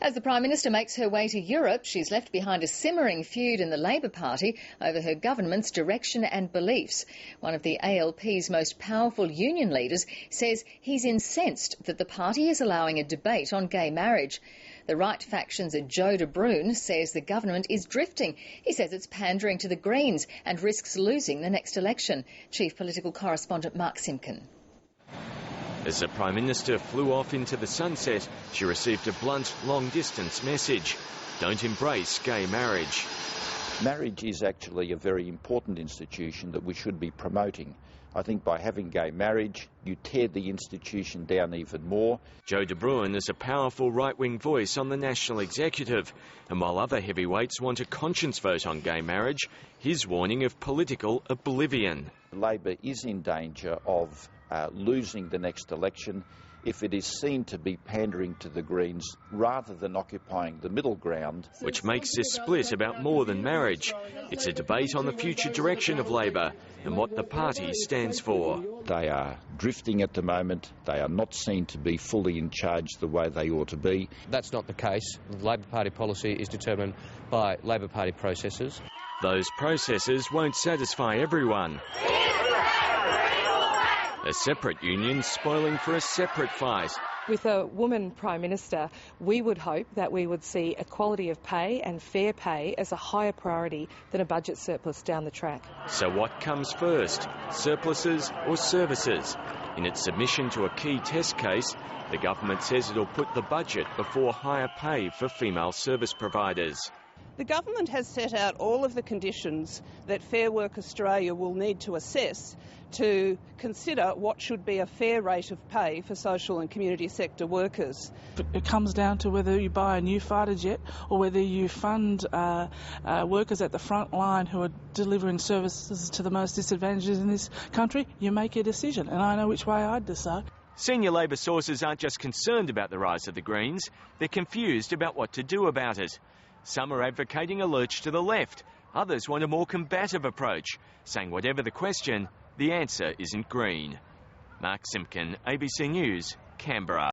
As the Prime Minister makes her way to Europe, she's left behind a simmering feud in the Labor Party over her government's direction and beliefs. One of the ALP's most powerful union leaders says he's incensed that the party is allowing a debate on gay marriage. The right faction's Joe De Bruyn says the government is drifting. He says it's pandering to the Greens and risks losing the next election. Chief Political Correspondent Mark Simpkin. As the Prime Minister flew off into the sunset, she received a blunt, long-distance message. Don't embrace gay marriage. Marriage is actually a very important institution that we should be promoting. I think by having gay marriage, you tear the institution down even more. Joe De Bruyn is a powerful right-wing voice on the national executive, and while other heavyweights want a conscience vote on gay marriage, his warning of political oblivion. Labor is in danger of losing the next election if it is seen to be pandering to the Greens rather than occupying the middle ground. Which makes this split about more than marriage. It's a debate on the future direction of Labor and what the party stands for. They are drifting at the moment. They are not seen to be fully in charge the way they ought to be. That's not the case. The Labor Party policy is determined by Labor Party processes. Those processes won't satisfy everyone. A separate union spoiling for a separate fight. With a woman Prime Minister, we would hope that we would see equality of pay and fair pay as a higher priority than a budget surplus down the track. So what comes first, surpluses or services? In its submission to a key test case, the government says it'll put the budget before higher pay for female service providers. The government has set out all of the conditions that Fair Work Australia will need to assess to consider what should be a fair rate of pay for social and community sector workers. It comes down to whether you buy a new fighter jet or whether you fund workers at the front line who are delivering services to the most disadvantaged in this country. You make a decision, and I know which way I'd decide. Senior Labor sources aren't just concerned about the rise of the Greens, they're confused about what to do about it. Some are advocating a lurch to the left. Others want a more combative approach, saying whatever the question, the answer isn't green. Mark Simpkin, ABC News, Canberra.